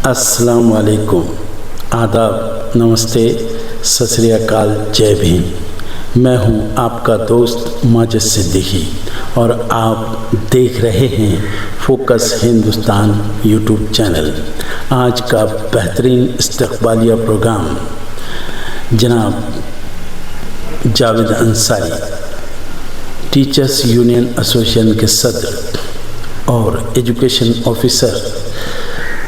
अस्सलाम वालेकुम, आदाब, नमस्ते, सत श्री अकाल, जय भीम। मैं हूं आपका दोस्त माजिद सिद्दीकी और आप देख रहे हैं फोकस हिंदुस्तान यूट्यूब चैनल। आज का बेहतरीन इस्तक़बालिया प्रोग्राम जनाब Javed Ansari, teachers union association के सदर और एजुकेशन ऑफिसर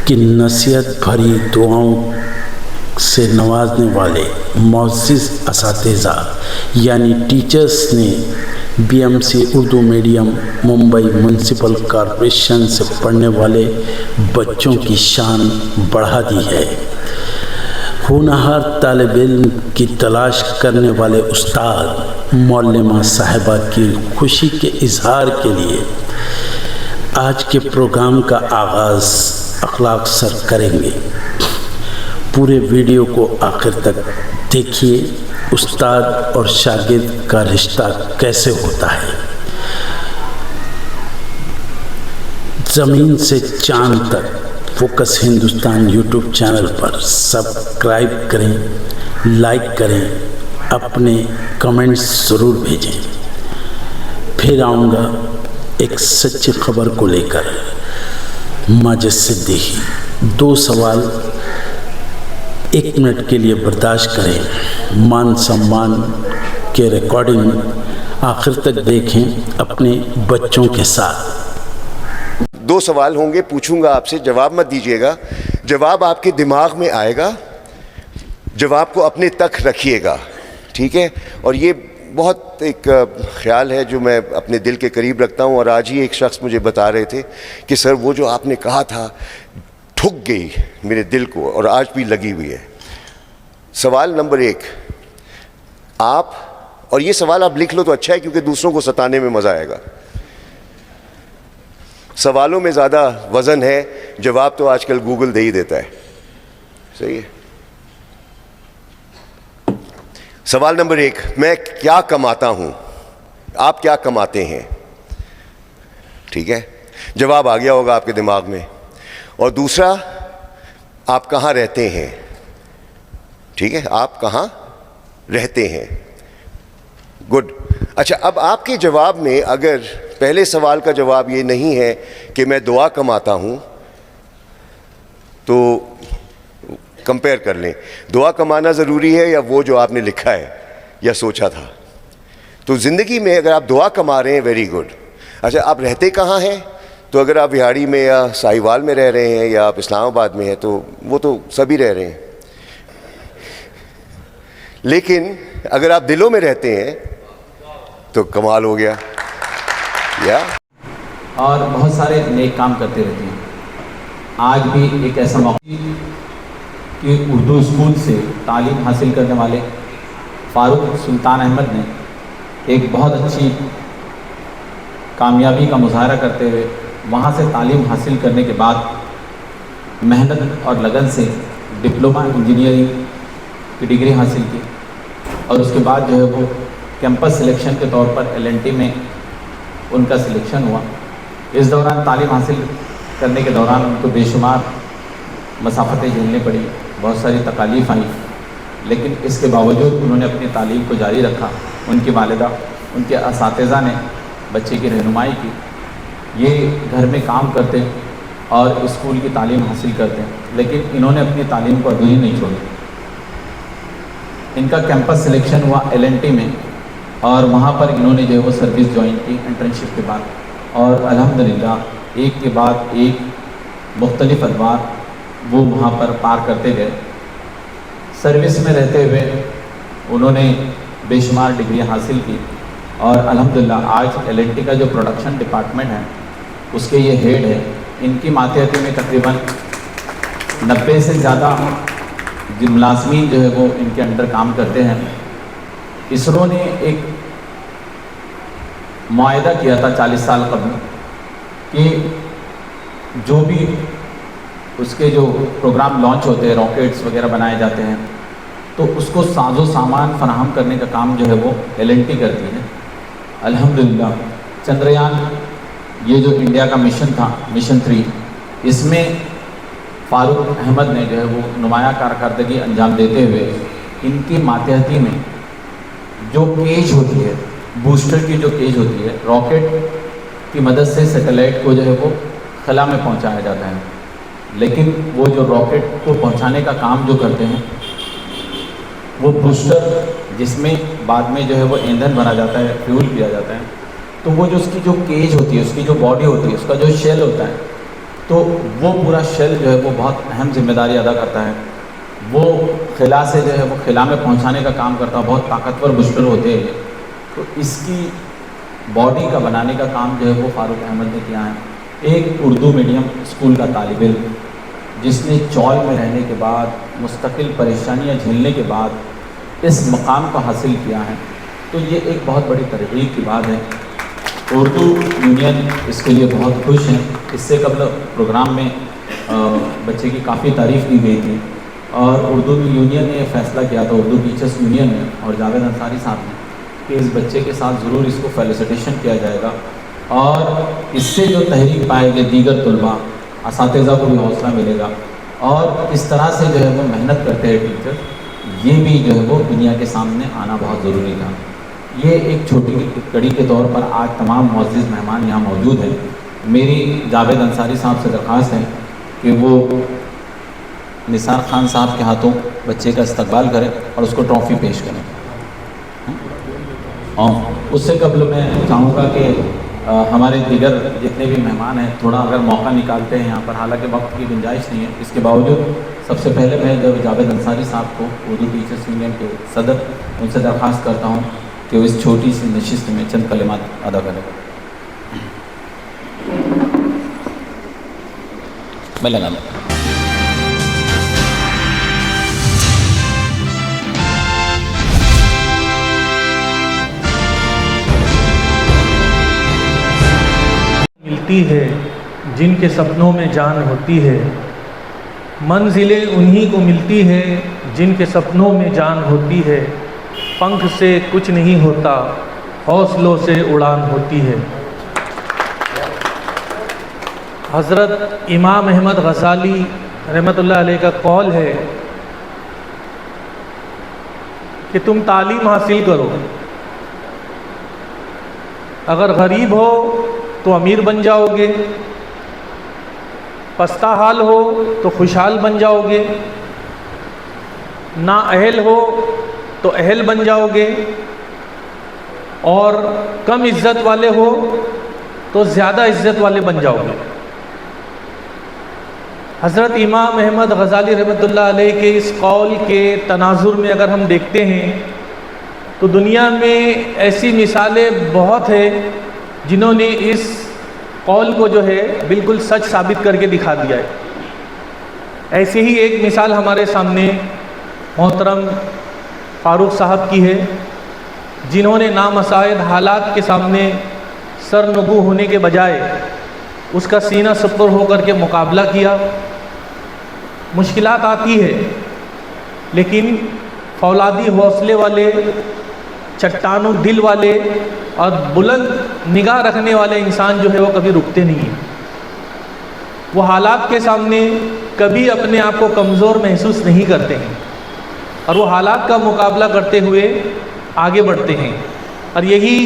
की नसीहत भरी दुआओं से नवाजने वाले मुअज़्ज़िज़ असातिज़ा यानी टीचर्स ने BMC Urdu medium Mumbai municipal corporation से पढ़ने वाले बच्चों की शान बढ़ा दी है। होनहार तालिब इल्म की तलाश करने वाले उस्ताद मौलमा साहिबा की खुशी के इजहार के लिए आज के प्रोग्राम का आगाज़ अखलाक सर करेंगे। पूरे वीडियो को आखिर तक देखिए। उस्ताद और शागिर्द का रिश्ता कैसे होता है। ज़मीन से चांद तक फोकस हिंदुस्तान यूट्यूब चैनल पर सब्सक्राइब करें, लाइक करें, अपने कमेंट्स ज़रूर भेजें। फिर आऊँगा एक सच्ची खबर को लेकर। माजिद सिद्दीकी, 2 सवाल 1 मिनट के लिए बर्दाश्त करें। मान सम्मान के रिकॉर्डिंग आखिर तक देखें अपने बच्चों के साथ। 2 सवाल होंगे, पूछूंगा आपसे, जवाब मत दीजिएगा। जवाब आपके दिमाग में आएगा, जवाब को अपने तक रखिएगा, ठीक है। और ये बहुत एक ख्याल है जो मैं अपने दिल के करीब रखता हूँ। और आज ही एक शख्स मुझे बता रहे थे कि सर वो जो आपने कहा था ठुक गई मेरे दिल को और आज भी लगी हुई है। सवाल नंबर 1, आप, और ये सवाल आप लिख लो तो अच्छा है क्योंकि दूसरों को सताने में मज़ा आएगा। सवालों में ज़्यादा वज़न है, जवाब तो आजकल गूगल दे ही देता है, सही है। सवाल नंबर 1, मैं क्या कमाता हूं, आप क्या कमाते हैं, ठीक है। जवाब आ गया होगा आपके दिमाग में। और दूसरा, आप कहां रहते हैं, ठीक है, आप कहां रहते हैं, गुड। अच्छा, अब आपके जवाब में अगर पहले सवाल का जवाब ये नहीं है कि मैं दुआ कमाता हूं, तो कंपेयर कर लें, दुआ कमाना ज़रूरी है या वो जो आपने लिखा है या सोचा था। तो ज़िंदगी में अगर आप दुआ कमा रहे हैं, वेरी गुड। अच्छा, आप रहते कहाँ हैं? तो अगर आप बिहाड़ी में या साहिवाल में रह रहे हैं या आप इस्लामाबाद में हैं तो वो तो सभी रह रहे हैं। लेकिन अगर आप दिलों में रहते हैं तो कमाल हो गया। या और बहुत सारे नेक काम करते रहते हैं। आज भी एक ऐसा मौका कि उर्दू स्कूल से तालीम हासिल करने वाले फ़ारूक सुल्तान अहमद ने एक बहुत अच्छी कामयाबी का मुज़ाहरा करते हुए वहाँ से तालीम हासिल करने के बाद मेहनत और लगन से डिप्लोमा इंजीनियरिंग की डिग्री हासिल की और उसके बाद जो है वो कैंपस सिलेक्शन के तौर पर LNT में उनका सिलेक्शन हुआ। इस दौरान तालीम हासिल करने के दौरान उनको बेशुमार मसाफ़तें झेलनी पड़ी, बहुत सारी तकालीफ आई, लेकिन इसके बावजूद उन्होंने अपनी तालीम को जारी रखा। उनकी वालिदा, उनके असातिज़ा ने बच्चे की रहनुमाई की। ये घर में काम करते और स्कूल की तालीम हासिल करते हैं, लेकिन इन्होंने अपनी तालीम को अधूरी नहीं छोड़ी। इनका कैंपस सिलेक्शन हुआ LNT में और वहाँ पर इन्होंने जो है वो सर्विस ज्वाइन की इंटर्नशिप के बाद, और अल्हम्दुलिल्लाह एक के बाद एक मुख्तलिफ अदवार वो वहाँ पर पार करते गए। सर्विस में रहते हुए उन्होंने बेशुमार डिग्रियाँ हासिल की और अल्हम्दुलिल्लाह आज LNT का जो प्रोडक्शन डिपार्टमेंट है उसके ये हेड है। इनकी मातहती में तकरीबन 90 से ज़्यादा जो मुलाज़मीन जो है वो इनके अंडर काम करते हैं। इसरो ने एक मुआहदा किया था 40 साल कबल कि जो भी उसके जो प्रोग्राम लॉन्च होते हैं, रॉकेट्स वगैरह बनाए जाते हैं, तो उसको साजो सामान फराहम करने का काम जो है वो LNT करती है। अल्हम्दुलिल्लाह चंद्रयान ये जो इंडिया का मिशन था, मिशन 3, इसमें फ़ारूक अहमद ने जो है वो नुमाया कारकर्दगी अंजाम देते हुए इनकी मातहती में जो केज होती है, बूस्टर की जो केज होती है, रॉकेट की मदद से सैटेलाइट को जो है वो खला में पहुंचाया जाता है। लेकिन वो जो रॉकेट को पहुंचाने का काम जो करते हैं वो बूस्टर, जिसमें बाद में जो है वो ईंधन भरा जाता है, फ्यूल किया जाता है, तो वो जो उसकी जो केज होती है, उसकी जो बॉडी होती है, उसका जो शेल होता है, तो वो पूरा शेल जो है वो बहुत अहम जिम्मेदारी अदा करता है। वो खिला से जो है वो खिला में पहुंचाने का काम करता है। बहुत ताकतवर बूस्टर होते हैं। तो इसकी बॉडी का बनाने का काम जो है वो फ़ारूक अहमद ने किया है। एक उर्दू मीडियम स्कूल का तालिब इल्म जिसने चौल में रहने के बाद, मुस्तकिल परेशानियां झेलने के बाद इस मकाम को हासिल किया है, तो ये एक बहुत बड़ी तरगीब की बात है। उर्दू यूनियन इसके लिए बहुत खुश हैं। इससे कबल प्रोग्राम में बच्चे की काफ़ी तारीफ़ की गई थी और उर्दू यूनियन ने फ़ैसला किया था, उर्दू टीचर्स यूनियन ने और जावेद अंसारी साहब ने, कि इस बच्चे के साथ ज़रूर इसको फेलिसिटेशन किया जाएगा और इससे जो तहरीक पाएंगे दीगर तलबा, असातिज़ा को भी हौसला मिलेगा और इस तरह से जो है वो मेहनत करते हैं टीचर, ये भी जो है वो दुनिया के सामने आना बहुत ज़रूरी था। ये एक छोटी कड़ी के तौर पर आज तमाम मुअज़्ज़िज़ मेहमान यहाँ मौजूद हैं। मेरी जावेद अंसारी साहब से दरख्वास्त है कि वो निसार खान साहब के हाथों बच्चे का इस्तकबाल करें और उसको ट्रॉफ़ी पेश करें। और उससे कबल मैं चाहूँगा कि हमारे दीगर जितने भी मेहमान हैं थोड़ा अगर मौका निकालते हैं यहाँ पर, हालांकि वक्त की गुंजाइश नहीं है, इसके बावजूद सबसे पहले मैं जब जावेद अंसारी साहब को, उर्दू टीचर्स यूनियन के सदर, उनसे दरख्वास्त करता हूँ कि वो इस छोटी सी नशिस्त में चंद कलिमात अदा करें। मैं लगा मिलती है जिनके सपनों में जान होती है, मंजिलें उन्हीं को मिलती है जिनके सपनों में जान होती है, पंख से कुछ नहीं होता हौसलों से उड़ान होती है। हज़रत इमाम अहमद गज़ाली रहमतुल्लाह अलैह का कौल है कि तुम तालीम हासिल करो, अगर गरीब हो तो अमीर बन जाओगे, पस्ता हाल हो तो खुशहाल बन जाओगे, ना अहल हो तो अहल बन जाओगे, और कम इज़्ज़त वाले हो तो ज़्यादा इज़्ज़त वाले बन जाओगे। हज़रत इमाम अहमद गज़ाली रहमतुल्लाह अलैह के इस कौल के तनाजुर में अगर हम देखते हैं तो दुनिया में ऐसी मिसालें बहुत है जिन्होंने इस कौल को जो है बिल्कुल सच साबित करके दिखा दिया है। ऐसे ही एक मिसाल हमारे सामने मोहतरम फ़ारूक साहब की है, जिन्होंने नामसायद हालात के सामने सरनगू होने के बजाय उसका सीना सपर होकर के मुकाबला किया। मुश्किलात आती है लेकिन फौलादी हौसले वाले, चट्टानों दिल वाले और बुलंद निगाह रखने वाले इंसान जो है वो कभी रुकते नहीं हैं। वो हालात के सामने कभी अपने आप को कमज़ोर महसूस नहीं करते हैं और वो हालात का मुकाबला करते हुए आगे बढ़ते हैं। और यही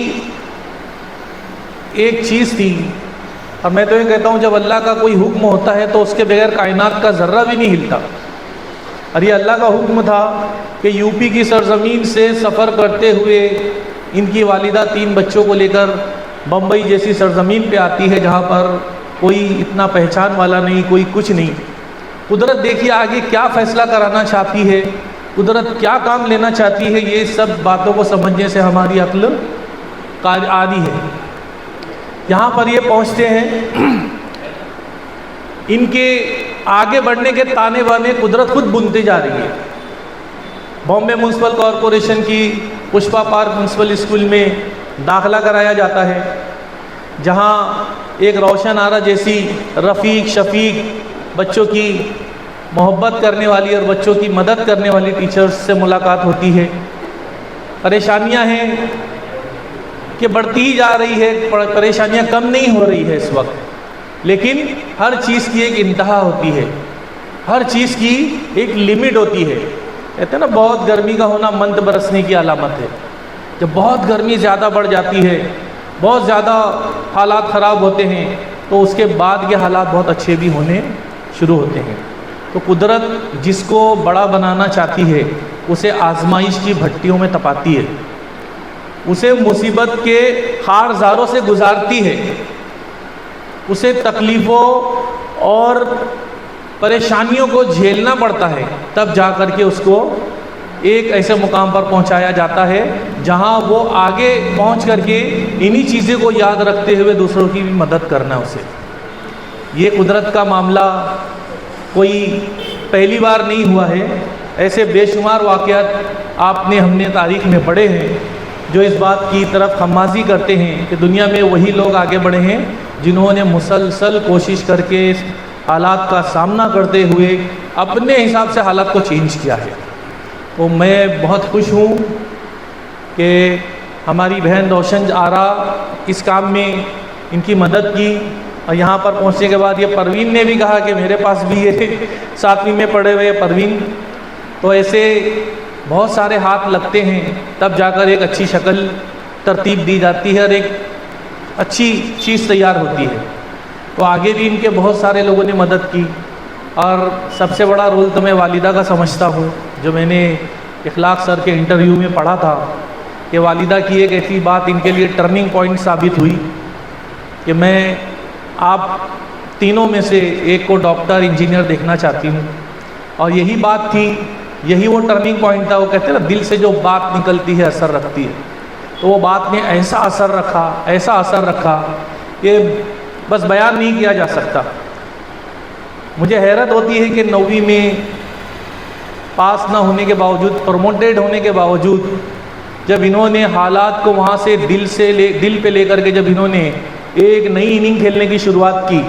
एक चीज़ थी, और मैं तो ये कहता हूँ जब अल्लाह का कोई हुक्म होता है तो उसके बगैर कायनात का ज़र्रा भी नहीं हिलता। और ये अल्लाह का हुक्म था कि यूपी की सरज़मीन से सफ़र करते हुए इनकी वालिदा 3 बच्चों को लेकर बम्बई जैसी सरज़मीन पे आती है जहाँ पर कोई इतना पहचान वाला नहीं, कोई कुछ नहीं। कुदरत देखिए आगे क्या फ़ैसला कराना चाहती है, कुदरत क्या काम लेना चाहती है, ये सब बातों को समझने से हमारी अक्ल आदी है। यहाँ पर ये पहुँचते हैं, इनके आगे बढ़ने के ताने बाने कुदरत खुद बुनते जा रही है। बॉम्बे म्यूनसिपल कॉरपोरेशन की पुष्पा पार्क म्यूनसिपल स्कूल में दाखिला कराया जाता है, जहाँ एक रोशन आरा जैसी रफ़ीक शफ़ीक बच्चों की मोहब्बत करने वाली और बच्चों की मदद करने वाली टीचर्स से मुलाकात होती है। परेशानियाँ हैं कि बढ़ती ही जा रही है, परेशानियाँ कम नहीं हो रही है इस वक्त, लेकिन हर चीज़ की एक इंतहा होती है। हर चीज़ की एक लिमिट होती है। कहते हैं ना, बहुत गर्मी का होना मंद बरसने की अलामत है। जब बहुत गर्मी ज़्यादा बढ़ जाती है, बहुत ज़्यादा हालात ख़राब होते हैं, तो उसके बाद के हालात बहुत अच्छे भी होने शुरू होते हैं। तो कुदरत जिसको बड़ा बनाना चाहती है उसे आजमाइश की भट्टियों में तपाती है, उसे मुसीबत के खारजारों से गुजारती है, उसे तकलीफ़ों और परेशानियों को झेलना पड़ता है, तब जा कर के उसको एक ऐसे मुकाम पर पहुंचाया जाता है जहां वो आगे पहुंच करके इन्हीं चीज़ों को याद रखते हुए दूसरों की भी मदद करना है उसे। ये कुदरत का मामला कोई पहली बार नहीं हुआ है। ऐसे बेशुमार वाक़यात आपने हमने तारीख़ में पढ़े हैं जो इस बात की तरफ खमाजी करते हैं कि दुनिया में वही लोग आगे बढ़े हैं जिन्होंने मुसलसल कोशिश करके इस हालात का सामना करते हुए अपने हिसाब से हालात को चेंज किया है। तो मैं बहुत खुश हूँ कि हमारी बहन रोशन आरा इस काम में इनकी मदद की, और यहाँ पर पहुँचने के बाद ये परवीन ने भी कहा कि मेरे पास भी ये 7वीं में पढ़े हुए परवीन। तो ऐसे बहुत सारे हाथ लगते हैं तब जाकर एक अच्छी शक्ल तरतीब दी जाती है और एक अच्छी चीज़ तैयार होती है। तो आगे भी इनके बहुत सारे लोगों ने मदद की, और सबसे बड़ा रोल तो मैं वालिदा का समझता हूँ। जो मैंने इखलाक सर के इंटरव्यू में पढ़ा था कि वालिदा की एक ऐसी बात इनके लिए टर्निंग पॉइंट साबित हुई कि मैं आप तीनों में से एक को डॉक्टर इंजीनियर देखना चाहती हूँ, और यही बात थी, यही वो टर्निंग पॉइंट था। वो कहते हैं ना, दिल से जो बात निकलती है असर रखती है। तो वो बात ने ऐसा असर रखा, ऐसा असर रखा कि बस बयान नहीं किया जा सकता। मुझे हैरत होती है कि 9वीं में पास ना होने के बावजूद, प्रमोटेड होने के बावजूद, जब इन्होंने हालात को वहाँ से दिल पे लेकर के जब इन्होंने एक नई इनिंग खेलने की शुरुआत की,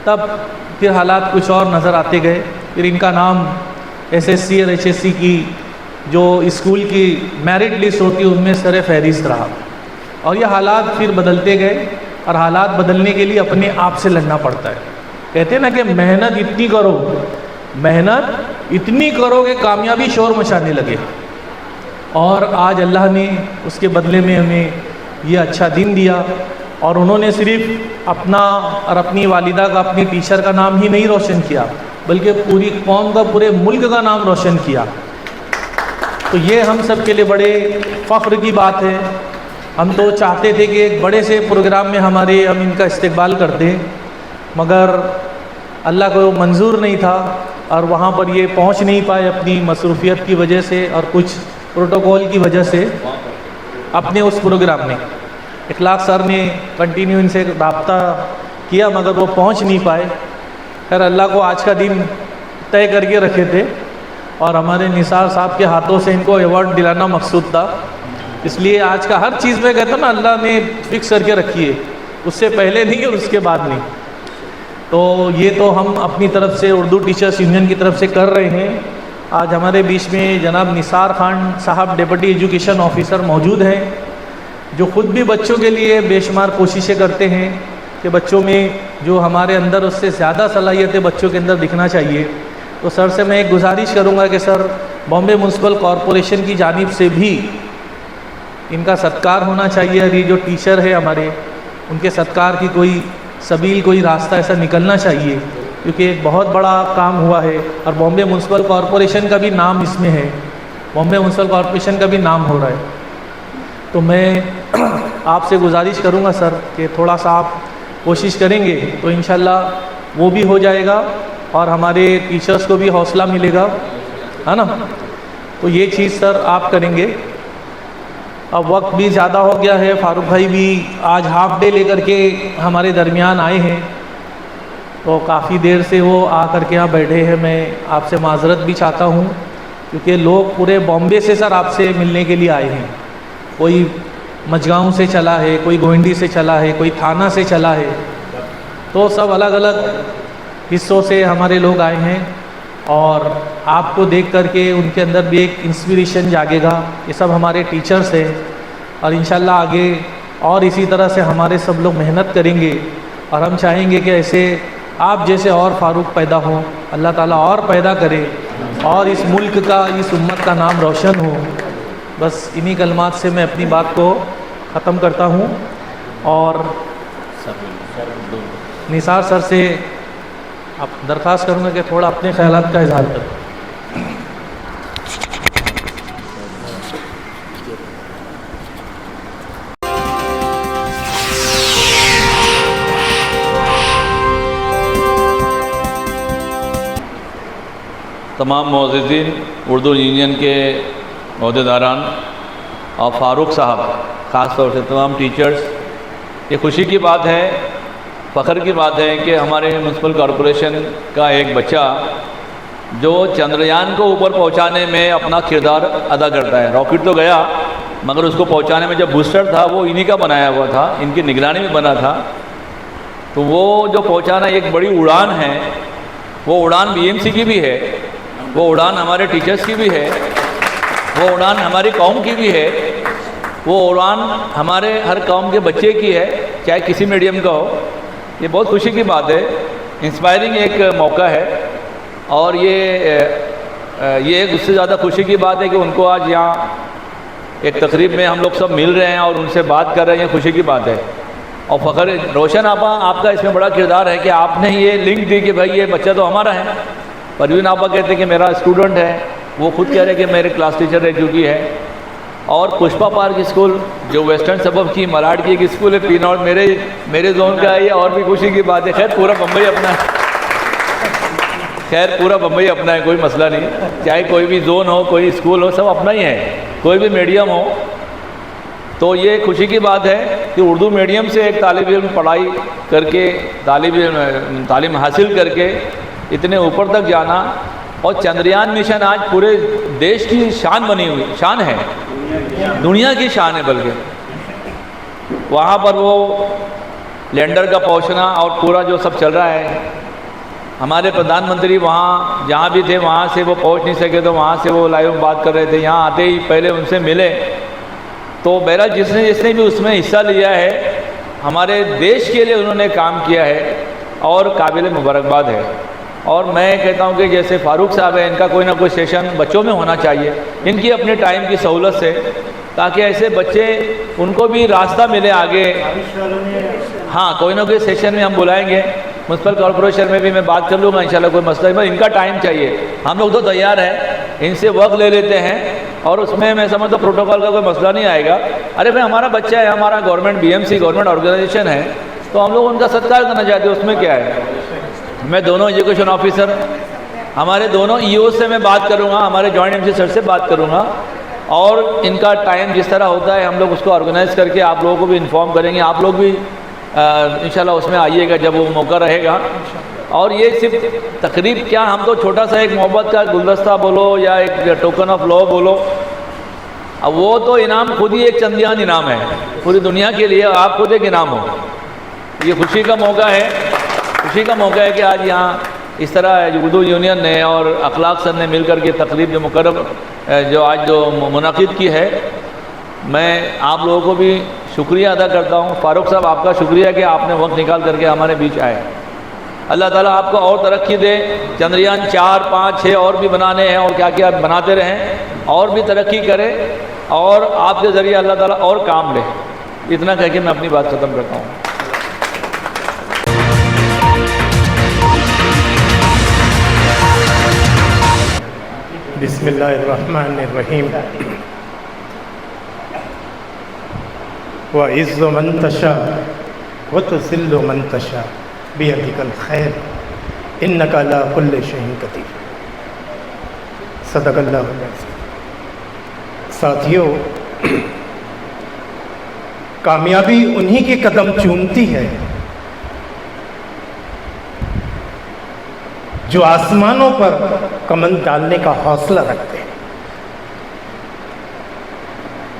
तब फिर हालात कुछ और नज़र आते गए। फिर इनका नाम एसएससी और एचएससी की जो स्कूल की मेरिट लिस्ट होती है उनमें सर फहरिस्त रहा, और ये हालात फिर बदलते गए, और हालात बदलने के लिए अपने आप से लड़ना पड़ता है। कहते हैं ना कि मेहनत इतनी करो, मेहनत इतनी करो कि कामयाबी शोर मचाने लगे। और आज अल्लाह ने उसके बदले में हमें ये अच्छा दिन दिया, और उन्होंने सिर्फ अपना और अपनी वालिदा का, अपनी टीचर का नाम ही नहीं रोशन किया, बल्कि पूरी कौम का, पूरे मुल्क का नाम रोशन किया। तो ये हम सब के लिए बड़े फ़ख्र की बात है। हम तो चाहते थे कि एक बड़े से प्रोग्राम में हम इनका इस्तकबाल करते, मगर अल्लाह को मंजूर नहीं था, और वहाँ पर ये पहुँच नहीं पाए अपनी मसरूफ़ियत की वजह से और कुछ प्रोटोकॉल की वजह से अपने उस प्रोग्राम में। इखलाक सर ने कंटिन्यू इनसे रब्ता किया, मगर वो पहुँच नहीं पाए। खैर, अल्लाह को आज का दिन तय करके रखे थे, और हमारे निसार साहब के हाथों से इनको अवार्ड दिलाना मकसूद था। इसलिए आज का हर चीज़ में कहते हैं ना, अल्लाह ने फिक्स करके रखी है, उससे पहले नहीं और उसके बाद नहीं। तो ये तो हम अपनी तरफ से उर्दू टीचर्स यूनियन की तरफ से कर रहे हैं। आज हमारे बीच में जनाब निसार खान साहब डिप्टी एजुकेशन ऑफिसर मौजूद हैं, जो ख़ुद भी बच्चों के लिए बेशुमार कोशिशें करते हैं कि बच्चों में जो हमारे अंदर उससे ज़्यादा सलाहियतें बच्चों के अंदर दिखना चाहिए। तो सर से मैं एक गुजारिश करूंगा कि सर, बॉम्बे म्यूनसिपल कॉरपोरेशन की जानिब से भी इनका सत्कार होना चाहिए, और ये जो टीचर है हमारे, उनके सत्कार की कोई सबील, कोई रास्ता ऐसा निकलना चाहिए, क्योंकि एक बहुत बड़ा काम हुआ है। और बॉम्बे म्यूनसिपल कॉरपोरेशन का भी नाम इसमें है, बॉम्बे म्यूनसिपल कॉरपोरेशन का भी नाम हो रहा है। तो मैं आपसे गुजारिश करूंगा सर कि थोड़ा सा आप कोशिश करेंगे तो इंशाल्लाह वो भी हो जाएगा, और हमारे टीचर्स को भी हौसला मिलेगा, है ना। तो ये चीज़ सर आप करेंगे। अब वक्त भी ज़्यादा हो गया है, फारूक भाई भी आज हाफ डे लेकर के हमारे दरमियान आए हैं, तो काफ़ी देर से वो आ कर के यहाँ बैठे हैं। मैं आपसे माजरत भी चाहता हूँ, क्योंकि लोग पूरे बॉम्बे से सर आपसे मिलने के लिए आए हैं। कोई मजगांव से चला है, कोई गोविंदी से चला है, कोई थाना से चला है, तो सब अलग अलग हिस्सों से हमारे लोग आए हैं। और आपको देख करके उनके अंदर भी एक इंस्पिरेशन जागेगा। ये सब हमारे टीचर्स हैं, और इंशाल्लाह आगे और इसी तरह से हमारे सब लोग मेहनत करेंगे, और हम चाहेंगे कि ऐसे आप जैसे और फ़ारूक पैदा हो, अल्लाह ताला और पैदा करे और इस मुल्क का, इस उम्मत का नाम रोशन हो। बस इन्हीं कलमात से मैं अपनी बात को ख़त्म करता हूँ और निसार सर से अब दरख्वास्त करूँगा कि थोड़ा अपने ख्यालात का इजहार करें। तमाम मोअज़्ज़िज़ीन, उर्दू यूनियन के अहदेदारान और फ़ारूक साहब, ख़ास तौर से तमाम टीचर्स, ये खुशी की बात है, फ़ख्र की बात है कि हमारे म्युनिसिपल कॉरपोरेशन का एक बच्चा जो चंद्रयान को ऊपर पहुंचाने में अपना किरदार अदा करता है। रॉकेट तो गया मगर उसको पहुंचाने में जब बूस्टर था वो इन्हीं का बनाया हुआ था, इनकी निगरानी में बना था। तो वो जो पहुंचाना एक बड़ी उड़ान है, वो उड़ान बीएमसी की भी है, वो उड़ान हमारे टीचर्स की भी है, वो उड़ान हमारी कौम की भी है, वो उड़ान हमारे हर कौम के बच्चे की है, चाहे किसी मीडियम का हो। ये बहुत खुशी की बात है, इंस्पायरिंग एक मौका है और ये एक उससे ज़्यादा खुशी की बात है कि उनको आज यहाँ एक तकरीब में हम लोग सब मिल रहे हैं और उनसे बात कर रहे हैं, ये खुशी की बात है। और फ़ख्र, रोशन आपा, आपका इसमें बड़ा किरदार है कि आपने ये लिंक दी कि भाई ये बच्चा तो हमारा है। परवीन आपा कहते हैं कि मेरा स्टूडेंट है, वो खुद कह रहे हैं कि मेरे क्लास टीचर रह चुकी है। और पुष्पा पार्क स्कूल जो वेस्टर्न सबब की मराठ की एक स्कूल है, पीना, और मेरे जोन का है, ये और भी खुशी की बात है। खैर पूरा बम्बई अपना है, खैर पूरा बम्बई अपना है, कोई मसला नहीं, चाहे कोई भी जोन हो, कोई स्कूल हो, सब अपना ही है, कोई भी मीडियम हो। तो ये खुशी की बात है कि उर्दू मीडियम से एक तालिब इल्म पढ़ाई करके, तालीम हासिल करके इतने ऊपर तक जाना, और चंद्रयान मिशन आज पूरे देश की शान बनी हुई, शान है, दुनिया की शान है। बल्कि वहाँ पर वो लैंडर का पहुँचना और पूरा जो सब चल रहा है, हमारे प्रधानमंत्री वहाँ जहाँ भी थे वहाँ से वो पहुँच नहीं सके, तो वहाँ से वो लाइव बात कर रहे थे, यहाँ आते ही पहले उनसे मिले। तो बहरहाल जिसने भी उसमें हिस्सा लिया है, हमारे देश के लिए उन्होंने काम किया है और काबिल मुबारकबाद है। और मैं कहता हूँ कि जैसे फ़ारूक साहब है, इनका कोई ना कोई सेशन बच्चों में होना चाहिए, इनकी अपने टाइम की सहूलत से, ताकि ऐसे बच्चे, उनको भी रास्ता मिले आगे। हाँ, कोई ना कोई सेशन में हम बुलाएंगे, म्युनिसिपल कॉरपोरेशन में भी मैं बात कर लूँगा इंशाल्लाह, कोई मसला नहीं, इनका टाइम चाहिए, हम लोग तो तैयार हैं, इनसे वक्त ले लेते हैं और उसमें मैं समझता हूँ प्रोटोकॉल का कोई मसला नहीं आएगा। अरे भाई हमारा बच्चा है, हमारा गवर्नमेंट बीएमसी गवर्नमेंट ऑर्गेनाइजेशन है, तो हम लोग उनका सत्कार करना चाहते हैं, उसमें क्या है। मैं दोनों एजुकेशन ऑफिसर, हमारे दोनों ईओ से मैं बात करूँगा, हमारे जॉइंट एमसी सर से बात करूँगा, और इनका टाइम जिस तरह होता है हम लोग उसको ऑर्गेनाइज़ करके आप लोगों को भी इन्फॉर्म करेंगे। आप लोग भी इंशाल्लाह उसमें आइएगा जब वो मौका रहेगा। और ये सिर्फ तकरीब क्या, हम तो छोटा सा एक मोहब्बत का गुलदस्ता बोलो या एक टोकन ऑफ लव बोलो, अब वो तो इनाम खुद ही एक चंद्रयान इनाम है पूरी दुनिया के लिए, आप खुद एक इनाम हो। ये खुशी का मौका है, खुशी का मौका है कि आज यहाँ इस तरह उर्दू यूनियन ने और अखलाक सर ने मिलकर के तकरीब जो मुकर्रम जो आज जो मुनाकिद की है, मैं आप लोगों को भी शुक्रिया अदा करता हूँ। फ़ारूक साहब, आपका शुक्रिया कि आपने वक्त निकाल करके हमारे बीच आए। अल्लाह ताला आपको और तरक्की दे, चंद्रयान 4, 5, 6 और भी बनाने हैं और क्या क्या बनाते रहें, और भी तरक्की करें और आपके ज़रिए अल्लाह ताला और काम ले। इतना कह के मैं अपनी बात ख़त्म करता हूँ। बिस्मिल्लाहिर्रहमानिर्रहीम। व इज़्ज़ु मन तशा व तुज़िल्लु मन तशा बियदिकल खैर इन्नका अला कुल्लि शैइन क़दीर। सदक़ल्लाहुल अज़ीम। साथियों, कामयाबी उन्हीं के कदम चूमती है जो आसमानों पर कमंद डालने का हौसला रखते हैं।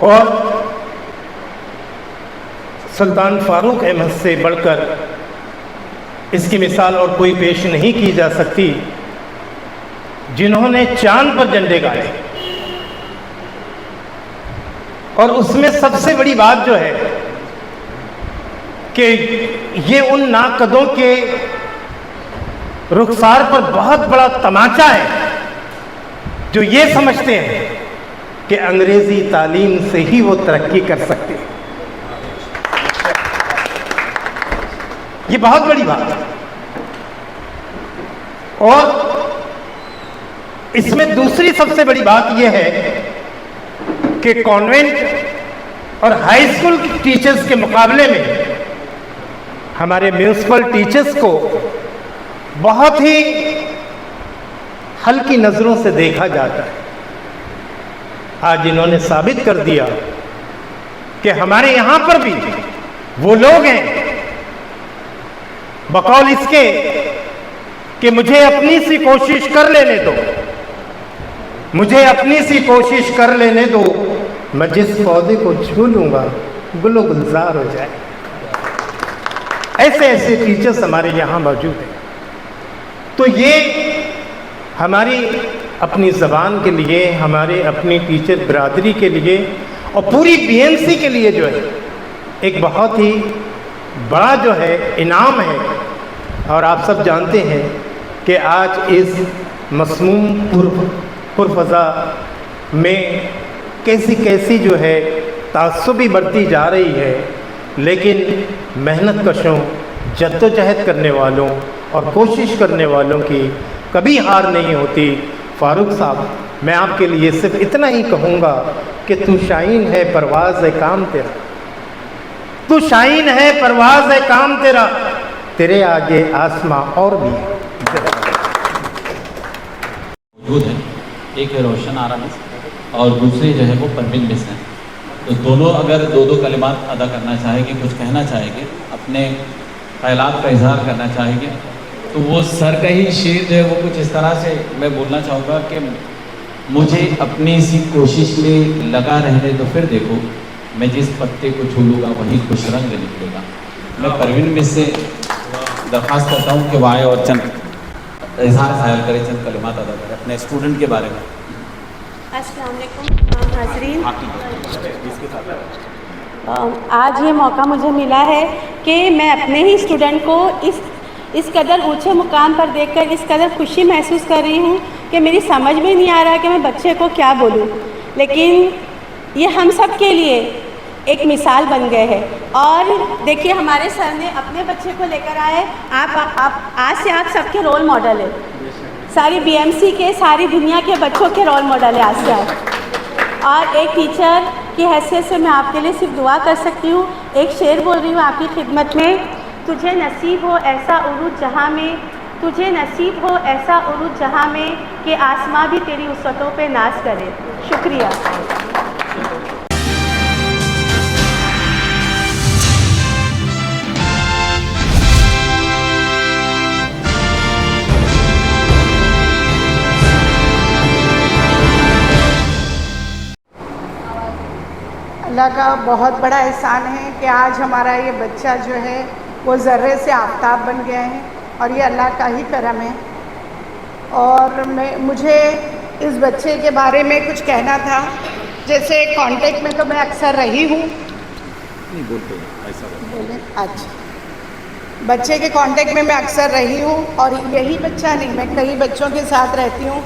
और सुल्तान फारूक अहमद से बढ़कर इसकी मिसाल और कोई पेश नहीं की जा सकती, जिन्होंने चांद पर झंडे गाड़े। और उसमें सबसे बड़ी बात जो है कि ये उन नाकदों के रुखसार पर बहुत बड़ा तमाचा है जो ये समझते हैं कि अंग्रेजी तालीम से ही वो तरक्की कर सकते हैं। ये बहुत बड़ी बात है। और इसमें दूसरी सबसे बड़ी बात यह है कि कॉन्वेंट और हाई स्कूल टीचर्स के मुकाबले में हमारे म्यूनिसिपल टीचर्स को बहुत ही हल्की नज़रों से देखा जाता है। आज इन्होंने साबित कर दिया कि हमारे यहाँ पर भी वो लोग हैं, बकौल इसके कि मुझे अपनी सी कोशिश कर लेने दो, मुझे अपनी सी कोशिश कर लेने दो, मैं जिस पौधे को छू लूँगा गुलो गुलजार हो जाए। ऐसे ऐसे टीचर्स हमारे यहाँ मौजूद हैं। तो ये हमारी अपनी ज़बान के लिए, हमारे अपनी टीचर बिरादरी के लिए और पूरी बीएमसी के लिए जो है एक बहुत ही बड़ा जो है इनाम है। और आप सब जानते हैं कि आज इस मसमूम पुरफ़ज़ा में कैसी कैसी जो है तासुबी बढ़ती जा रही है, लेकिन मेहनत कशों, जद्दोजहद करने वालों और कोशिश करने वालों की कभी हार नहीं होती। फारूक साहब, मैं आपके लिए सिर्फ इतना ही कहूँगा कि तू शाहीन है, परवाज़ है काम तेरा, तू शाहीन है, परवाज़ है काम तेरा, तेरे आगे आसमां और भी मौजूद हैं। एक है रोशन आरामिस और दूसरे जो है वो परवीन मिस हैं। तो दोनों अगर दो दो कलिमात अदा करना चाहेंगे, कुछ कहना चाहेंगे, अपने ख़यालात का इजहार करना चाहेंगे, तो वो सर का ही शेर जो है वो कुछ इस तरह से मैं बोलना चाहूँगा कि मुझे अपनी सी कोशिश में लगा रहने तो फिर देखो मैं जिस पत्ते को छू लूँगा वही खुश रंग निकलेगा। मैं परवीन मिस से दरख्वास्त करता हूँ कि वो आए और चंद इजहार ख्याल करें, चंद कलिमात अदा करें अपने स्टूडेंट के बारे में। अस्सलाम वालेकुम हाज़रीन, आज ये मौका मुझे मिला है कि मैं अपने ही स्टूडेंट को इस कदर ऊंचे मुकाम पर देखकर इस कदर खुशी महसूस कर रही हूँ कि मेरी समझ में नहीं आ रहा कि मैं बच्चे को क्या बोलूँ। लेकिन ये हम सब के लिए एक मिसाल बन गए हैं। और देखिए, हमारे सर ने अपने बच्चे को लेकर आए। आप आज से आप सबके रोल मॉडल है, सारी बीएमसी के, सारी दुनिया के बच्चों के रोल मॉडल है आज से आप। और एक टीचर की हैसियत से मैं आपके लिए सिर्फ दुआ कर सकती हूँ। एक शेर बोल रही हूँ आपकी खिदमत में, तुझे नसीब हो ऐसा उरूज जहाँ में, तुझे नसीब हो ऐसा उरूज जहाँ में कि आसमां भी तेरी उसवतों पे नाज करे। शुक्रिया। अल्लाह का बहुत बड़ा एहसान है कि आज हमारा ये बच्चा जो है वो ज़र्रे से आफताब बन गया है और ये अल्लाह का ही करम है। और मुझे इस बच्चे के बारे में कुछ कहना था। जैसे कांटेक्ट में तो मैं अक्सर रही हूँ, नहीं बोलते ऐसा बोले अच्छा, बच्चे के कांटेक्ट में मैं अक्सर रही हूँ और यही बच्चा नहीं, मैं कई बच्चों के साथ रहती हूँ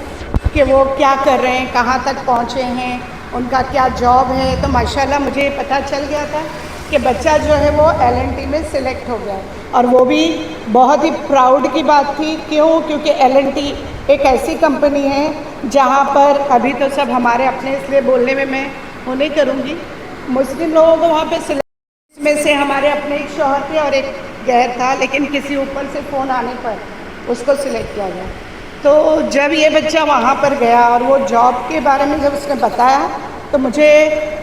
कि वो क्या कर रहे हैं, कहाँ तक पहुँचे हैं, उनका क्या जॉब है। तो माशाल्लाह मुझे पता चल गया था कि बच्चा जो है वो LNT में सिलेक्ट हो गया और वो भी बहुत ही प्राउड की बात थी। क्यों? क्योंकि LNT एक ऐसी कंपनी है जहाँ पर अभी तो सब हमारे अपने, इसलिए बोलने में मैं वो नहीं करूँगी, मुस्लिम लोगों को वहाँ पे सिलेक्ट में से हमारे अपने एक शौहर थे और एक गैर था, लेकिन किसी ऊपर से फ़ोन आने पर उसको सिलेक्ट किया गया। तो जब ये बच्चा वहाँ पर गया और वो जॉब के बारे में जब उसने बताया तो मुझे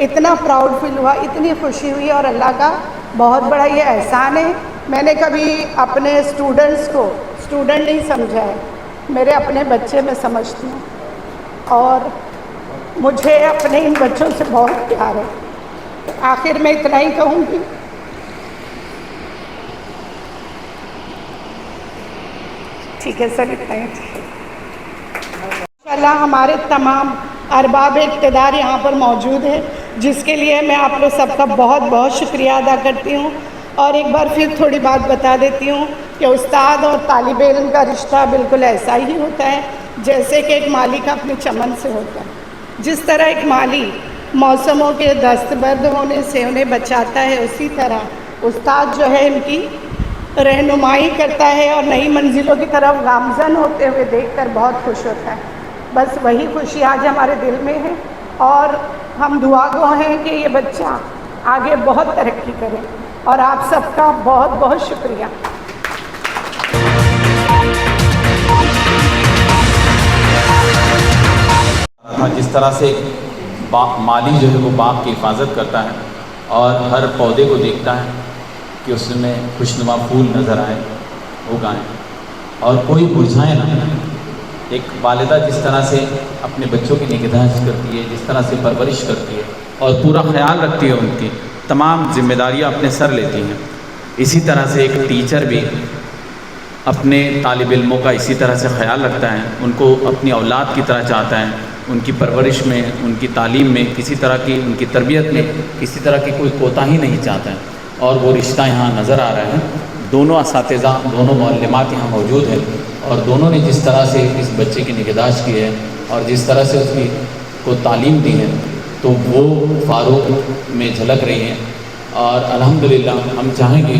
इतना प्राउड फील हुआ, इतनी खुशी हुई। और अल्लाह का बहुत बड़ा ये एहसान है। मैंने कभी अपने स्टूडेंट्स को स्टूडेंट नहीं समझा है, मेरे अपने बच्चे मैं समझती हूँ और मुझे अपने इन बच्चों से बहुत प्यार है। आखिर में इतना ही कहूँगी, ठीक है सर, इतना ही। इंशाल्लाह हमारे तमाम अरबाब इक़्तिदार यहाँ पर मौजूद है, जिसके लिए मैं आप लोग सबका बहुत बहुत शुक्रिया अदा करती हूँ। और एक बार फिर थोड़ी बात बता देती हूँ कि उस्ताद और तालिब इल्म का रिश्ता बिल्कुल ऐसा ही होता है जैसे कि एक माली का अपने चमन से होता है। जिस तरह एक माली मौसमों के दस्तबर्द होने से उन्हें बचाता है, उसी तरह उस्ताद जो है इनकी रहनुमाई करता है और नई मंजिलों की तरफ गामजन होते हुए देखकर बहुत खुश होता है। बस वही खुशी आज हमारे दिल में है और हम दुआगो हैं कि ये बच्चा आगे बहुत तरक्की करे और आप सबका बहुत बहुत शुक्रिया। जिस तरह से माली जो है वो बाग की हिफाजत करता है और हर पौधे को देखता है कि उसमें खुशनुमा फूल नज़र आए, उगाएँ और कोई मुरझाए ना। एक वालिदा जिस तरह से अपने बच्चों की निगहदाश्त करती है, जिस तरह से परवरिश करती है और पूरा ख्याल रखती है, उनकी तमाम जिम्मेदारियां अपने सर लेती हैं, इसी तरह से एक टीचर भी अपने तालिब इल्मों का इसी तरह से ख्याल रखता है, उनको अपनी औलाद की तरह चाहता है, उनकी परवरिश में, उनकी तालीम में किसी तरह की, उनकी तरबियत में किसी तरह की कोई कोताही नहीं चाहता है। और वो रिश्ता यहाँ नज़र आ रहा है। दोनों असातिज़ा, दोनों मुअल्लिमात यहाँ मौजूद हैं और दोनों ने जिस तरह से इस बच्चे की निगहदाश्त की है और जिस तरह से उसकी को तालीम दी है, तो वो फ़ारूक में झलक रही हैं और अल्हम्दुलिल्लाह हम चाहेंगे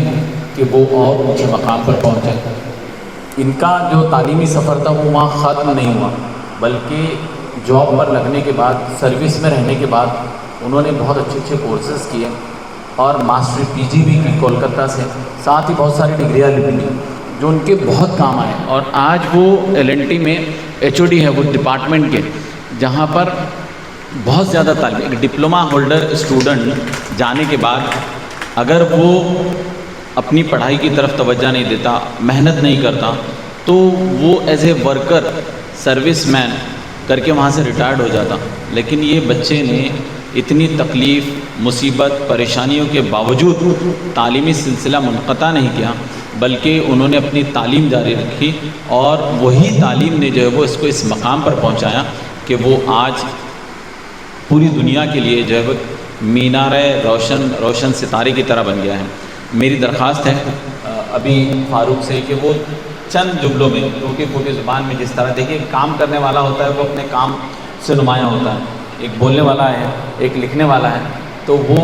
कि वो और ऊँचे मकाम पर पहुँचे। इनका जो तालीमी सफ़र था वो वहाँ ख़त्म नहीं हुआ, बल्कि जॉब पर लगने के बाद, सर्विस में रहने के बाद उन्होंने बहुत अच्छे अच्छे कोर्सेज़ किए और मास्टर पीजी भी की कोलकाता से, साथ ही बहुत सारी डिग्रियाँ ली जो उनके बहुत काम आए। और आज वो LNT में HOD है, वो डिपार्टमेंट के, जहाँ पर बहुत ज़्यादा तालीम, एक डिप्लोमा होल्डर स्टूडेंट जाने के बाद अगर वो अपनी पढ़ाई की तरफ तवज्जो नहीं देता, मेहनत नहीं करता, तो वो एज ए वर्कर, सर्विसमैन करके वहाँ से रिटायर्ड हो जाता। लेकिन ये बच्चे ने इतनी तकलीफ़, मुसीबत, परेशानियों के बावजूद तालीमी सिलसिला मुनक़ता नहीं किया, बल्कि उन्होंने अपनी तालीम जारी रखी और वही तालीम ने जो है वो इसको इस मकाम पर पहुँचाया कि वो आज पूरी दुनिया के लिए जो है वो मीनार रोशन सितारे की तरह बन गया है। मेरी दरख्वास्त है अभी फ़ारूक से कि वो चंद जुमलों में, टूटी फूटी ज़ुबान में, जिस तरह देखिए काम करने वाला होता है वो अपने काम से नुमायाँ होता है, एक बोलने वाला है, एक लिखने वाला है, तो वो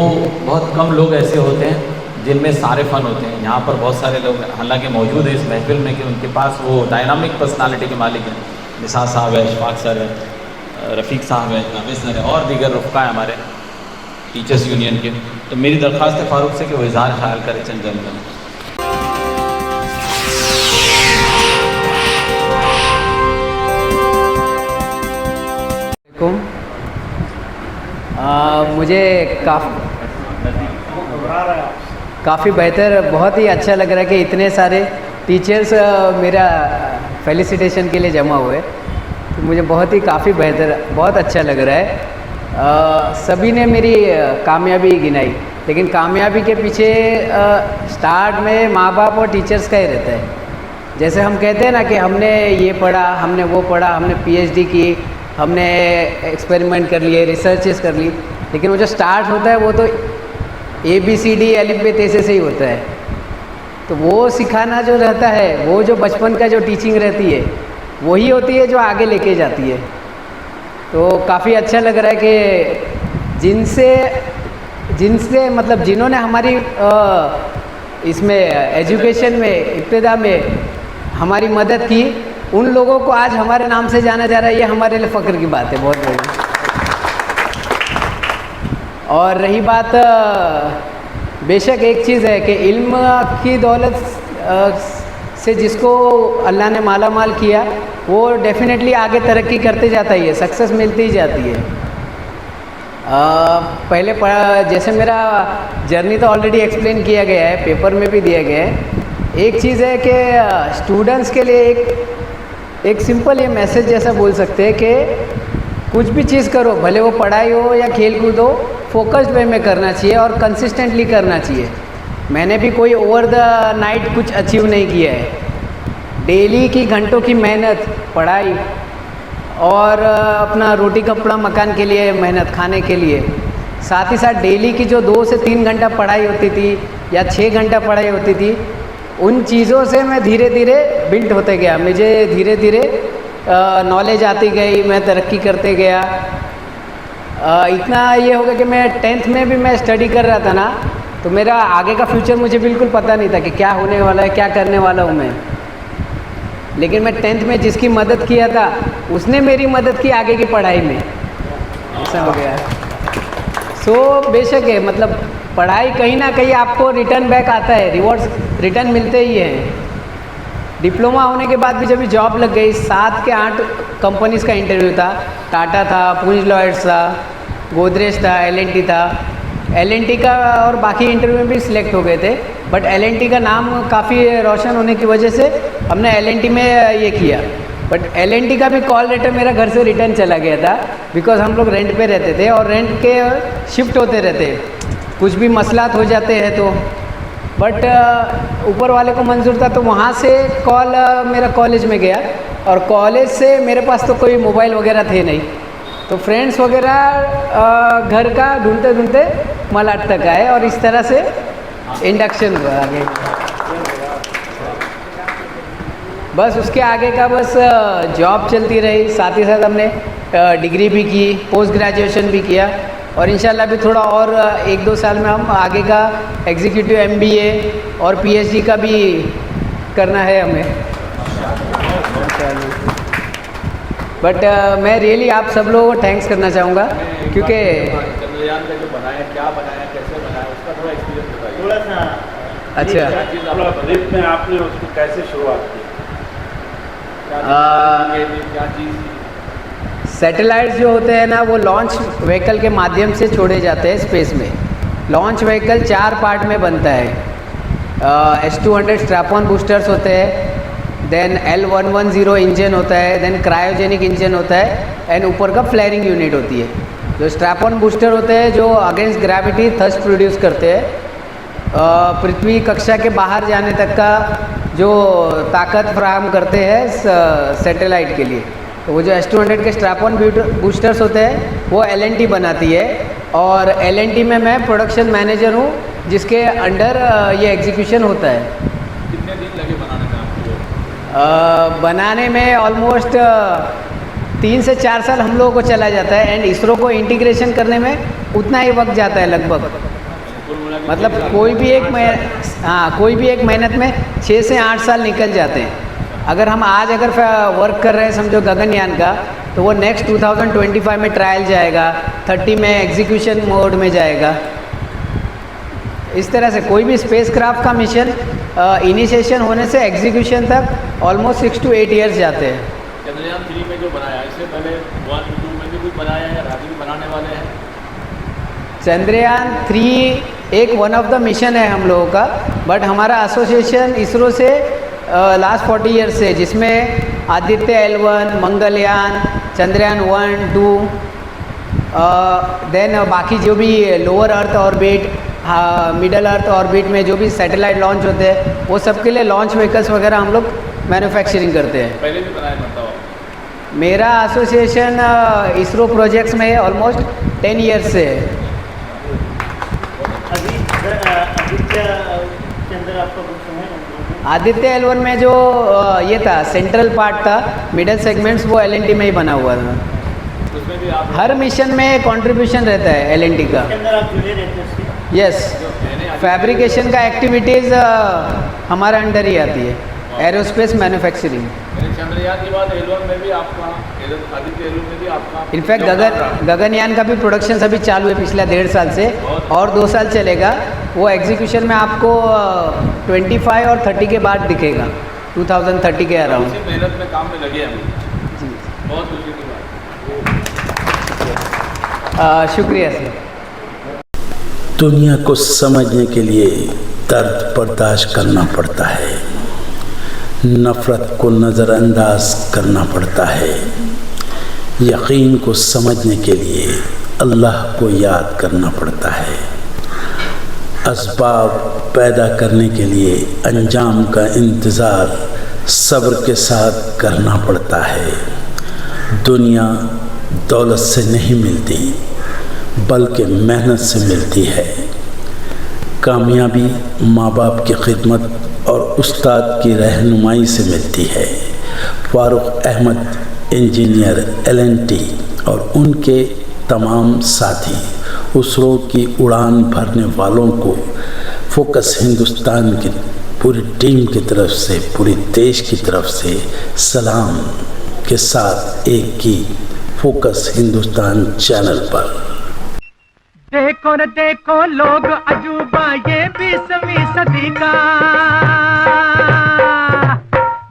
बहुत कम लोग ऐसे होते हैं जिनमें सारे फ़न होते हैं। यहाँ पर बहुत सारे लोग हालांकि मौजूद है इस महफिल में कि उनके पास वो डायनामिक पर्सनालिटी के मालिक हैं। निसार साहब है, इशफाक सर है, रफ़ीक साहब है, नाविस सर है और दीगर रुफ़का है हमारे टीचर्स यूनियन के। तो मेरी दरख्वास्त है फ़ारूक से कि वो इज़हार ख्याल करे चंद जमलों में। मुझे काफ़ी बेहतर, बहुत ही अच्छा लग रहा है कि इतने सारे टीचर्स मेरा फेलिसिटेशन के लिए जमा हुए, तो मुझे बहुत ही काफ़ी बेहतर, बहुत अच्छा लग रहा है। सभी ने मेरी कामयाबी गिनाई, लेकिन कामयाबी के पीछे स्टार्ट में माँ बाप और टीचर्स का ही रहता है। जैसे हम कहते हैं ना कि हमने ये पढ़ा, हमने वो पढ़ा, हमने PhD की, हमने एक्सपेरिमेंट कर लिए, रिसर्चेस कर ली, लेकिन वो जो स्टार्ट होता है वो तो ABCD अलिफ बे तैसे से ही होता है। तो वो सिखाना जो रहता है, वो जो बचपन का जो टीचिंग रहती है, वही होती है जो आगे लेके जाती है। तो काफ़ी अच्छा लग रहा है कि जिनसे मतलब जिन्होंने हमारी इसमें एजुकेशन में इब्तिदा में हमारी मदद की, उन लोगों को आज हमारे नाम से जाना जा रहा है, ये हमारे लिए फ़ख्र की बात है, बहुत बड़ी। और रही बात, बेशक एक चीज़ है कि इल्म की दौलत से जिसको अल्लाह ने माला माल किया, वो डेफिनेटली आगे तरक्की करते जाता ही है, सक्सेस मिलती ही जाती है। पहले जैसे मेरा जर्नी तो ऑलरेडी एक्सप्लेन किया गया है, पेपर में भी दिया गया है। एक चीज़ है कि स्टूडेंट्स के लिए एक सिंपल ये मैसेज जैसा बोल सकते हैं कि कुछ भी चीज़ करो, भले वो पढ़ाई हो या खेल कूद हो, फोकस्ड वे में करना चाहिए और कंसिस्टेंटली करना चाहिए। मैंने भी कोई ओवर द नाइट कुछ अचीव नहीं किया है। डेली की घंटों की मेहनत, पढ़ाई और अपना रोटी कपड़ा मकान के लिए मेहनत, खाने के लिए, साथ ही साथ डेली की जो 2 से 3 घंटा पढ़ाई होती थी या 6 घंटा पढ़ाई होती थी, उन चीज़ों से मैं धीरे धीरे बिल्ट होते गया, मुझे धीरे धीरे नॉलेज आती गई, मैं तरक्की करते गया। इतना ये हो गया कि मैं 10th में भी मैं स्टडी कर रहा था ना, तो मेरा आगे का फ्यूचर मुझे बिल्कुल पता नहीं था कि क्या होने वाला है, क्या करने वाला हूँ मैं। लेकिन मैं 10th में जिसकी मदद किया था उसने मेरी मदद की आगे की पढ़ाई में, ऐसा हो गया। सो बेशक है, मतलब पढ़ाई कहीं ना कहीं आपको रिटर्न बैक आता है, रिवॉर्ड्स रिटर्न मिलते ही हैं। डिप्लोमा होने के बाद भी जब जॉब लग गई, 7 के 8 कंपनीज़ का इंटरव्यू था। टाटा था, पुंज लॉयड्स था, गोदरेज था, L&T था। L&T का और बाकी इंटरव्यू में भी सिलेक्ट हो गए थे, बट L&T का नाम काफ़ी रोशन होने की वजह से हमने L&T में ये किया। बट L&T का भी कॉल लेटर मेरा घर से रिटर्न चला गया था, बिकॉज हम लोग रेंट पे रहते थे और रेंट के शिफ्ट होते रहते, कुछ भी मसलात हो जाते हैं तो। बट ऊपर वाले को मंजूर था, तो वहाँ से कॉल मेरा कॉलेज में गया, और कॉलेज से मेरे पास तो कोई मोबाइल वगैरह थे नहीं, तो फ्रेंड्स वगैरह घर का ढूंढते ढूंढते मलाड तक आए, और इस तरह से इंडक्शन हुआ आगे। बस उसके आगे का बस जॉब चलती रही, साथ ही साथ हमने डिग्री भी की, पोस्ट ग्रेजुएशन भी किया, और इंशाल्लाह भी थोड़ा और 1-2 साल में हम आगे का एग्जीक्यूटिव MBA और PhD का भी करना है हमें। बट मैं रियली आप सब लोगों को थैंक्स करना चाहूँगा, क्योंकि चंद्रयान का जो बनाया, क्या बनाया, कैसे बनाया, उसका थोड़ा एक्सपीरियंस बताइए। थोड़ा सा अच्छा, ब्रीफ में आपने उसको कैसे शुरुआत की? क्या चीज़ सैटेलाइट्स जो होते हैं ना, वो लॉन्च व्हीकल के माध्यम से छोड़े जाते हैं स्पेस में। लॉन्च व्हीकल 4 पार्ट में बनता है। S-200 स्ट्रैप-ऑन बूस्टर्स होते हैं, देन L-110 इंजन होता है, देन क्रायोजेनिक इंजन होता है, एंड ऊपर का फ्लेयरिंग यूनिट होती है। जो स्ट्रैप-ऑन बूस्टर होते हैं, जो अगेंस्ट ग्रेविटी थ्रस्ट प्रोड्यूस करते हैं, पृथ्वी कक्षा के बाहर जाने तक का जो ताकत फ्राहम करते हैं सैटेलाइट के लिए। तो वो जो S-200 के स्ट्रैप-ऑन बूस्टर्स होते हैं वो L&T बनाती है, और L&T में मैं प्रोडक्शन मैनेजर हूँ, जिसके अंडर ये एग्जीक्यूशन होता है। कितने दिन लगे बनाने में आपको? बनाने में ऑलमोस्ट 3 से 4 साल हम लोगों को चला जाता है, एंड इसरो को इंटीग्रेशन करने में उतना ही वक्त जाता है लगभग। मतलब कोई भी एक मेहनत में 6 से 8 साल निकल जाते हैं। अगर हम आज वर्क कर रहे हैं समझो गगनयान का, तो वो नेक्स्ट 2025 में ट्रायल जाएगा, 30 में एग्जीक्यूशन मोड में जाएगा। इस तरह से कोई भी स्पेसक्राफ्ट का मिशन इनिशिएशन होने से एग्जीक्यूशन तक ऑलमोस्ट 6 to 8 ईयर्स जाते हैं। चंद्रयान 3 में जो बनाया, इससे पहले 1, 2 में भी कुछ बनाया है, आगे भी बनाने वाले हैं? चंद्रयान 3 एक वन ऑफ द मिशन है हम लोगों का, बट हमारा एसोसिएशन इसरो से लास्ट 40 ईयर्स से, जिसमें आदित्य L1, मंगलयान, चंद्रयान 1, 2, देन बाकी जो भी lower earth orbit, middle earth orbit में जो भी सैटेलाइट लॉन्च होते हैं, वो सब के लिए लॉन्च व्हीकल्स वगैरह हम लोग मैन्युफैक्चरिंग करते हैं। पहले भी बनाया बनता हो? मेरा एसोसिएशन इसरो प्रोजेक्ट्स में ऑलमोस्ट 10 ईयर्स से है। आदित्य L1 में जो ये था सेंट्रल पार्ट था, मिडल सेगमेंट्स, वो L&T में ही बना हुआ था। उसमें भी आप हर मिशन में कंट्रीब्यूशन रहता है L&T का। यस, फैब्रिकेशन का एक्टिविटीज़ हमारे अंडर ही आती है, एरोस्पेस मैन्युफैक्चरिंग। चंद्रयान के बाद L1 में भी आपका, आदित्य L1 में भी आपका, इनफैक्ट गगनयान का भी प्रोडक्शन अभी चालू है पिछले 1.5 साल से, और 2 साल चलेगा। वो एग्जीक्यूशन में आपको 25 और 30 के बाद दिखेगा, 2030 के अराउंड। इसी मेहनत में काम में लगे हैं जी, बहुत खुशी की बात। शुक्रिया सर। दुनिया को समझने के लिए दर्द बर्दाश्त करना पड़ता है, नफ़रत को नज़रअंदाज करना पड़ता है, यकीन को समझने के लिए अल्लाह को याद करना पड़ता है, असबाब पैदा करने के लिए अंजाम का इंतज़ार सब्र के साथ करना पड़ता है। दुनिया दौलत से नहीं मिलती, बल्कि मेहनत से मिलती है। कामयाबी माँ बाप की खिदमत और उस्ताद की रहनुमाई से मिलती है। फारूक अहमद इंजीनियर LNT और उनके तमाम साथी उस रोड की उड़ान भरने वालों को फोकस हिंदुस्तान की पूरी टीम की तरफ से, पूरी देश की तरफ से सलाम के साथ एक गीत फोकस हिंदुस्तान चैनल पर। देखो रे देखो लोग अजूबा ये 20वीं सदी का,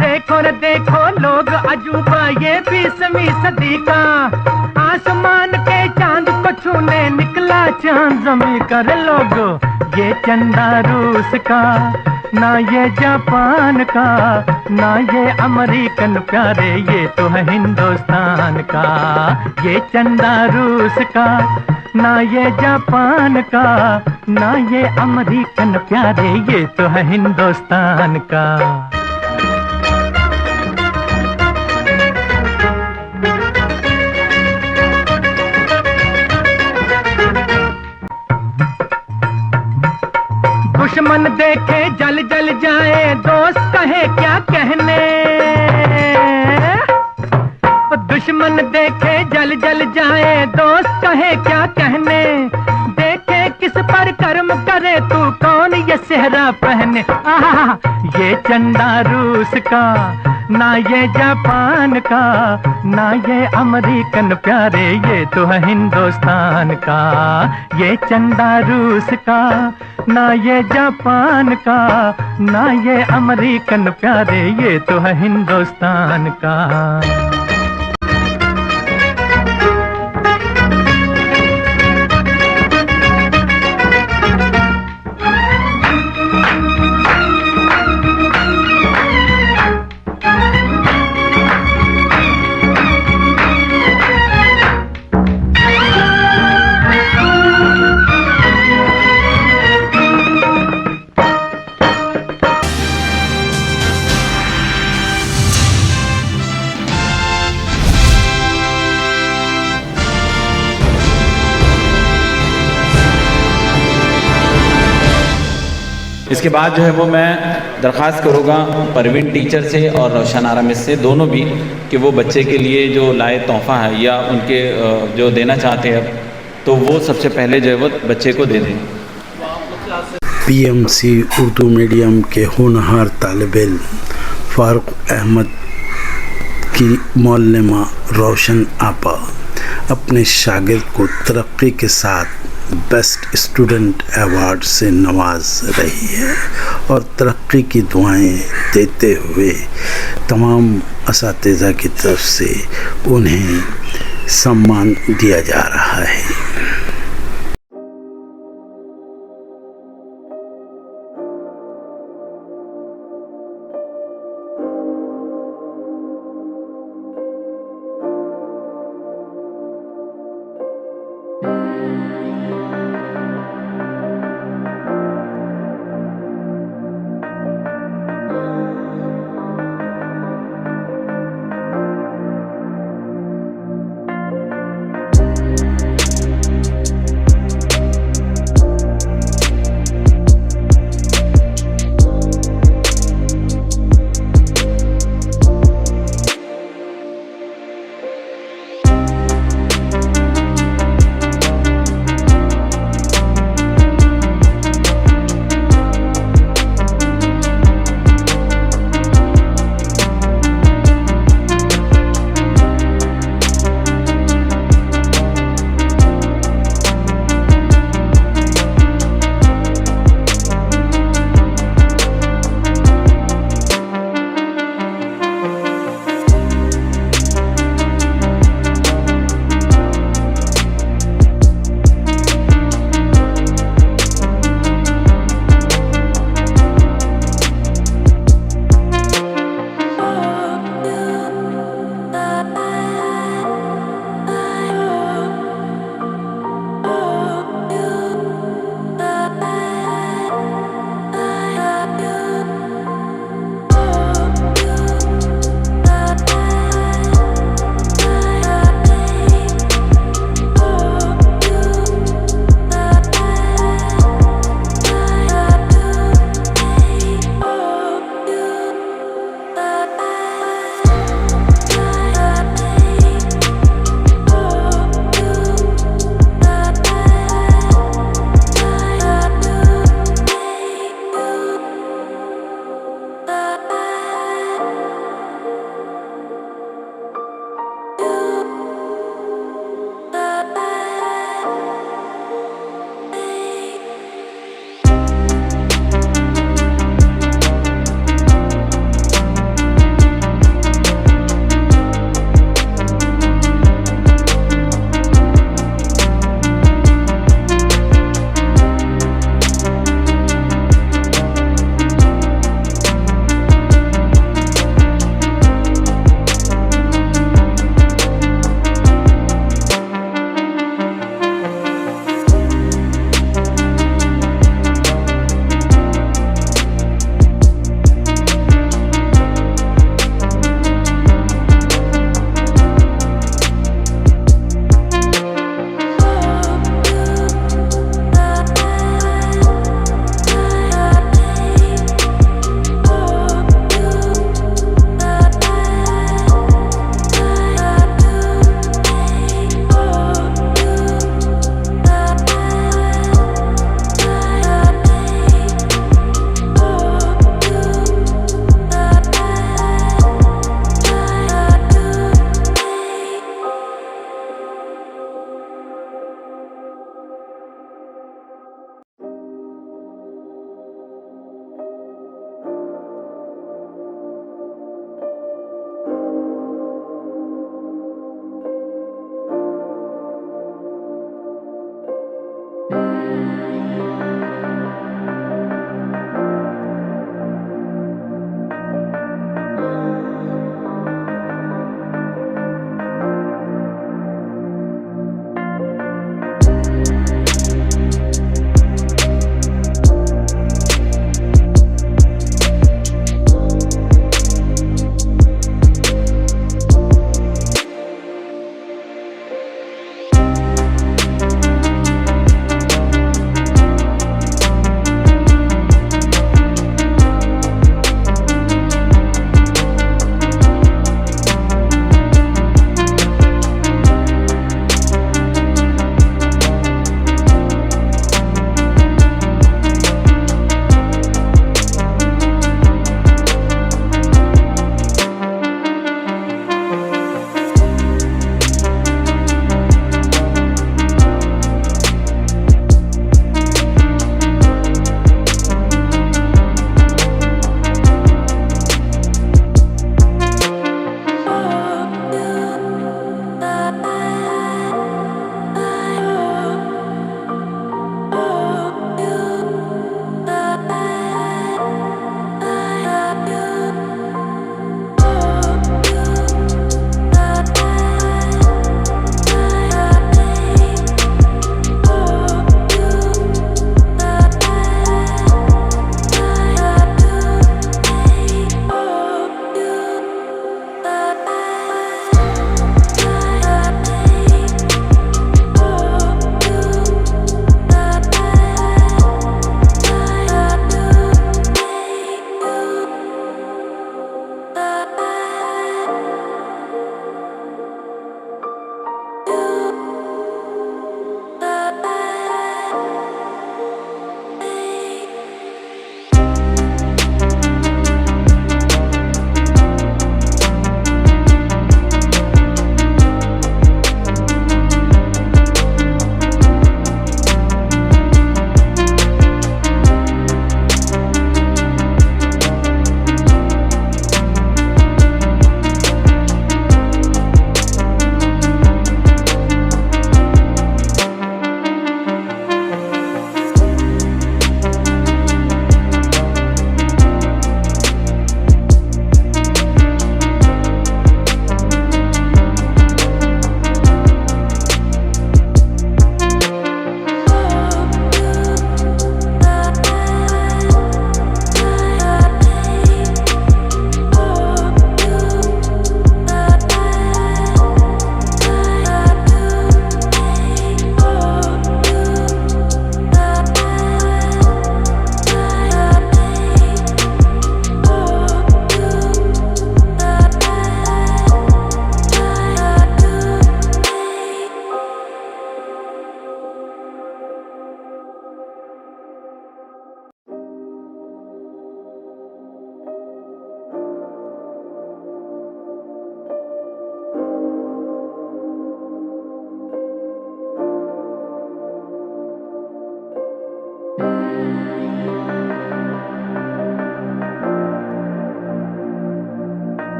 देखो रे देखो लोग अजूबा ये 20वीं सदी का, आसमान के चांद को छूने निकला चांद जमी कर लोगो, ये चंदा रूस का ना ये जापान का, ना ये अमेरिकन प्यारे, ये तो है हिंदुस्तान का। ये चंदा रूस का ना ये जापान का, ना ये अमेरिकन प्यारे, ये तो है हिंदुस्तान का। दुश्मन देखे जल जल जाए, दोस्त कहे क्या कहने, दुश्मन देखे जल जल जाए, दोस्त कहे क्या कहने, देखे किस पर कर्म करे तू कौन ये सेहरा पहने। आहा, ये चंदा रूस का ना ये जापान का, ना ये अमेरिकन प्यारे, ये तो है हिंदुस्तान का। ये चंदा रूस का ना ये जापान का, ना ये अमेरिकन प्यारे, ये तो है हिंदुस्तान का। इसके बाद जो है वो मैं दरख्वास्त करूँगा परवीन टीचर से और रोशन आरा मिस से, दोनों भी, कि वो बच्चे के लिए जो लाए तोहफ़ा है या उनके जो देना चाहते हैं तो वो सबसे पहले जो है वो बच्चे को दे दें। PMC उर्दू मीडियम के होनहार तालिब इल्म फारूक अहमद की मौलमा रोशन आपा अपने शागिर्द को तरक्की के साथ बेस्ट स्टूडेंट अवार्ड से नवाज रही है और तरक्की की दुआएं देते हुए तमाम असातिज़ा की तरफ से उन्हें सम्मान दिया जा रहा है।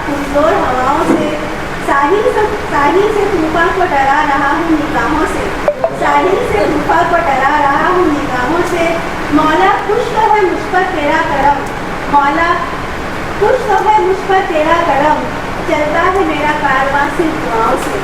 पुरजोर हवाओं से, साहिल से तूफान को डरा रहा हूँ निगाहों से, साहिल से तूफान को डरा रहा हूँ निगाहों से। मौला खुश तो है मुझ पर तेरा करम, मौला खुश तो है मुझ पर तेरा करम, चलता है मेरा कारवां सिर्फ दुआओं से।